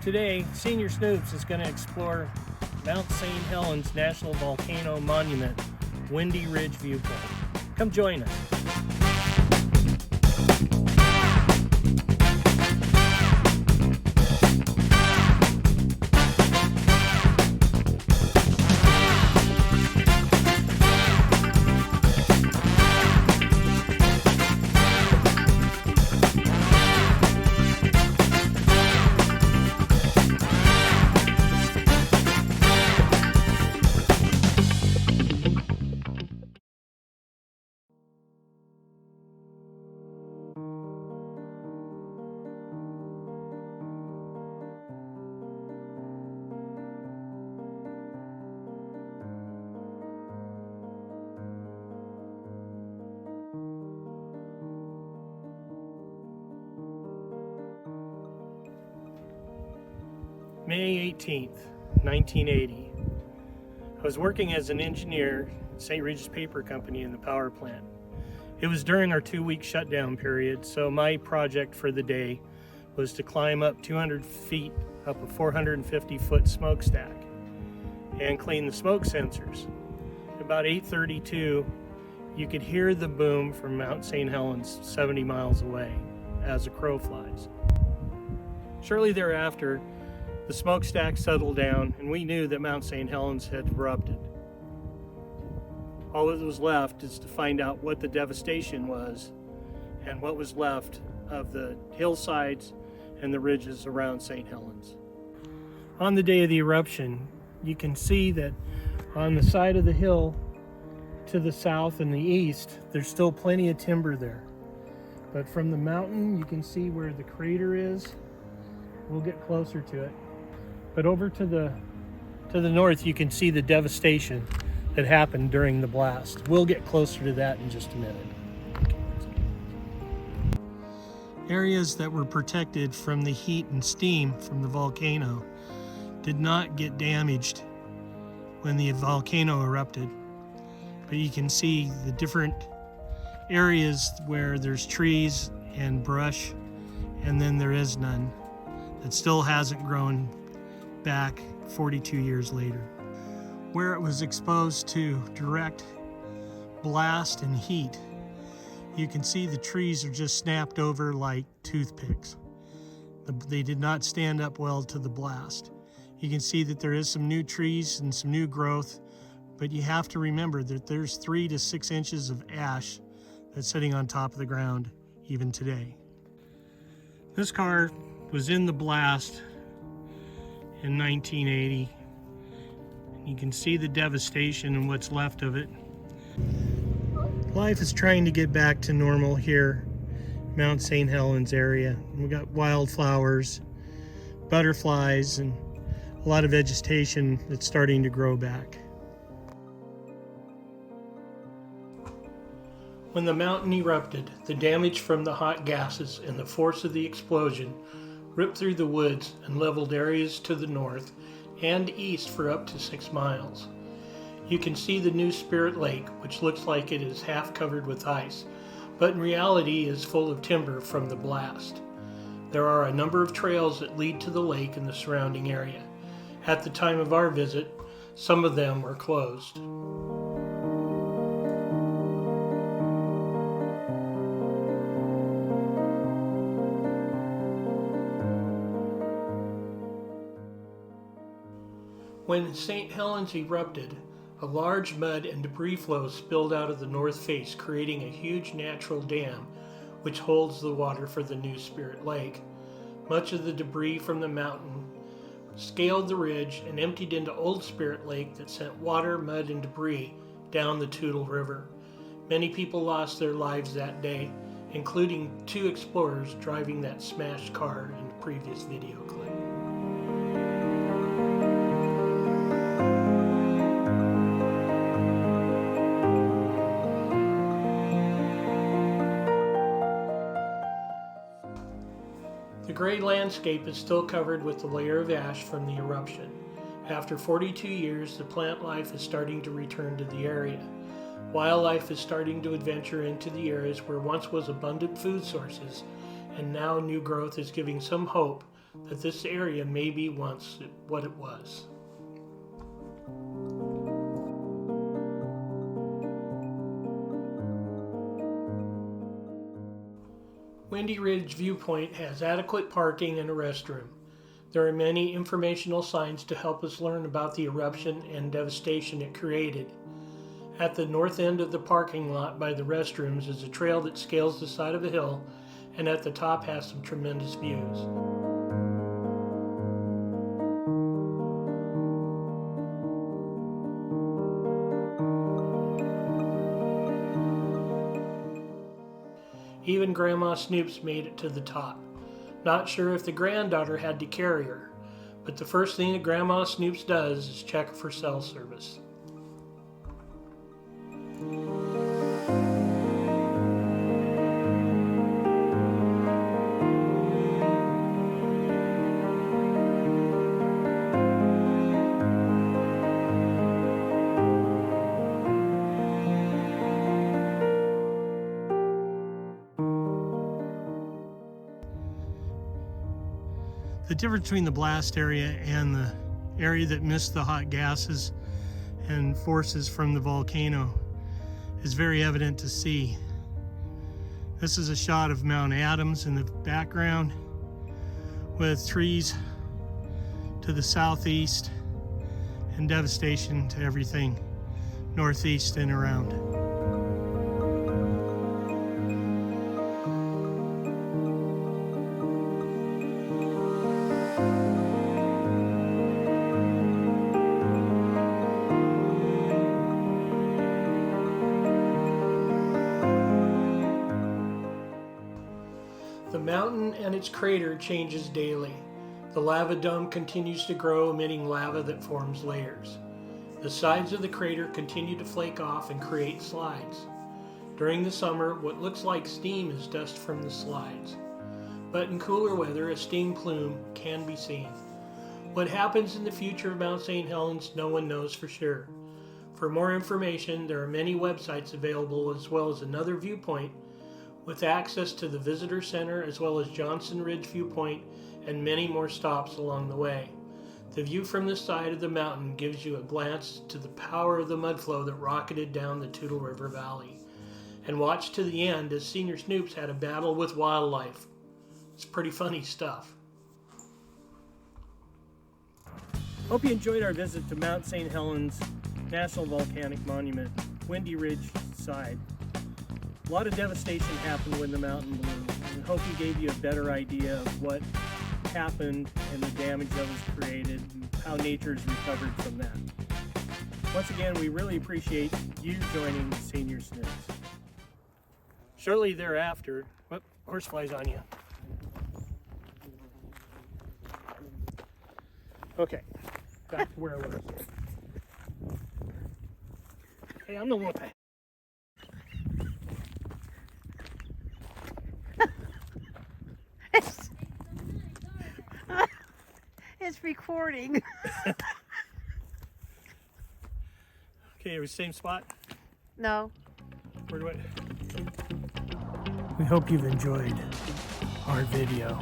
Today, Seniot Snoops is going to explore Mount St. Helens National Volcano Monument, Windy Ridge Viewpoint. Come join us. May 18th, 1980. I was working as an engineer at St. Regis Paper Company in the power plant. It was during our 2-week shutdown period, so my project for the day was to climb up 200 feet up a 450-foot smokestack and clean the smoke sensors. About 8:32, you could hear the boom from Mount St. Helens 70 miles away as a crow flies. Shortly thereafter, the smokestack settled down, and we knew that Mount St. Helens had erupted. All that was left is to find out what the devastation was and what was left of the hillsides and the ridges around St. Helens. On the day of the eruption, you can see that on the side of the hill to the south and the east, there's still plenty of timber there. But from the mountain, you can see where the crater is. We'll get closer to it. But over to the north, you can see the devastation that happened during the blast. We'll get closer to that in just a minute. Areas that were protected from the heat and steam from the volcano did not get damaged when the volcano erupted. But you can see the different areas where there's trees and brush, and then there is none. It still hasn't grown back 42 years later. Where it was exposed to direct blast and heat, you can see the trees are just snapped over like toothpicks. They did not stand up well to the blast. You can see that there is some new trees and some new growth, but you have to remember that there's 3 to 6 inches of ash that's sitting on top of the ground even today. This car was in the blast in 1980. You can see the devastation and what's left of it. Life is trying to get back to normal here, Mount St. Helens area. We've got wildflowers, butterflies, and a lot of vegetation that's starting to grow back. When the mountain erupted, the damage from the hot gases and the force of the explosion ripped through the woods and leveled areas to the north and east for up to 6 miles. You can see the new Spirit Lake, which looks like it is half covered with ice, but in reality is full of timber from the blast. There are a number of trails that lead to the lake and the surrounding area. At the time of our visit, some of them were closed. When St. Helens erupted, a large mud and debris flow spilled out of the north face, creating a huge natural dam which holds the water for the new Spirit Lake. Much of the debris from the mountain scaled the ridge and emptied into Old Spirit Lake that sent water, mud, and debris down the Toutle River. Many people lost their lives that day, including 2 explorers driving that smashed car in the previous video clip. The gray landscape is still covered with the layer of ash from the eruption. After 42 years, the plant life is starting to return to the area. Wildlife is starting to adventure into the areas where once was abundant food sources, and now new growth is giving some hope that this area may be once what it was. Windy Ridge Viewpoint has adequate parking and a restroom. There are many informational signs to help us learn about the eruption and devastation it created. At the north end of the parking lot by the restrooms is a trail that scales the side of a hill, and at the top has some tremendous views. Even Grandma Snoops made it to the top. Not sure if the granddaughter had to carry her, but the first thing that Grandma Snoops does is check for cell service. The difference between the blast area and the area that missed the hot gases and forces from the volcano is very evident to see. This is a shot of Mount Adams in the background with trees to the southeast and devastation to everything northeast and around. The mountain and its crater changes daily. The lava dome continues to grow, emitting lava that forms layers. The sides of the crater continue to flake off and create slides. During the summer, what looks like steam is dust from the slides. But in cooler weather, a steam plume can be seen. What happens in the future of Mount St. Helens, no one knows for sure. For more information, there are many websites available, as well as another viewpoint with access to the visitor center, as well as Johnson Ridge Viewpoint and many more stops along the way. The view from the side of the mountain gives you a glance to the power of the mudflow that rocketed down the Toutle River Valley. And watch to the end as Seniot Snoops had a battle with wildlife. It's pretty funny stuff. Hope you enjoyed our visit to Mount St. Helens National Volcanic Monument, Windy Ridge side. A lot of devastation happened when the mountain blew, and hope we gave you a better idea of what happened and the damage that was created and how nature has recovered from that. Once again, we really appreciate you joining Seniot Snoops. Shortly thereafter, whoop, horsefly's on you. Okay, back to where I was. Hey, I'm the one. It's recording. Okay, are we same spot? No. Where do We hope you've enjoyed our video.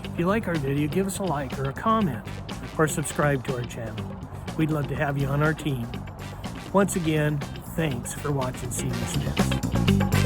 If you like our video, give us a like or a comment, or subscribe to our channel. We'd love to have you on our team. Once again, thanks for watching Seniot Snoops.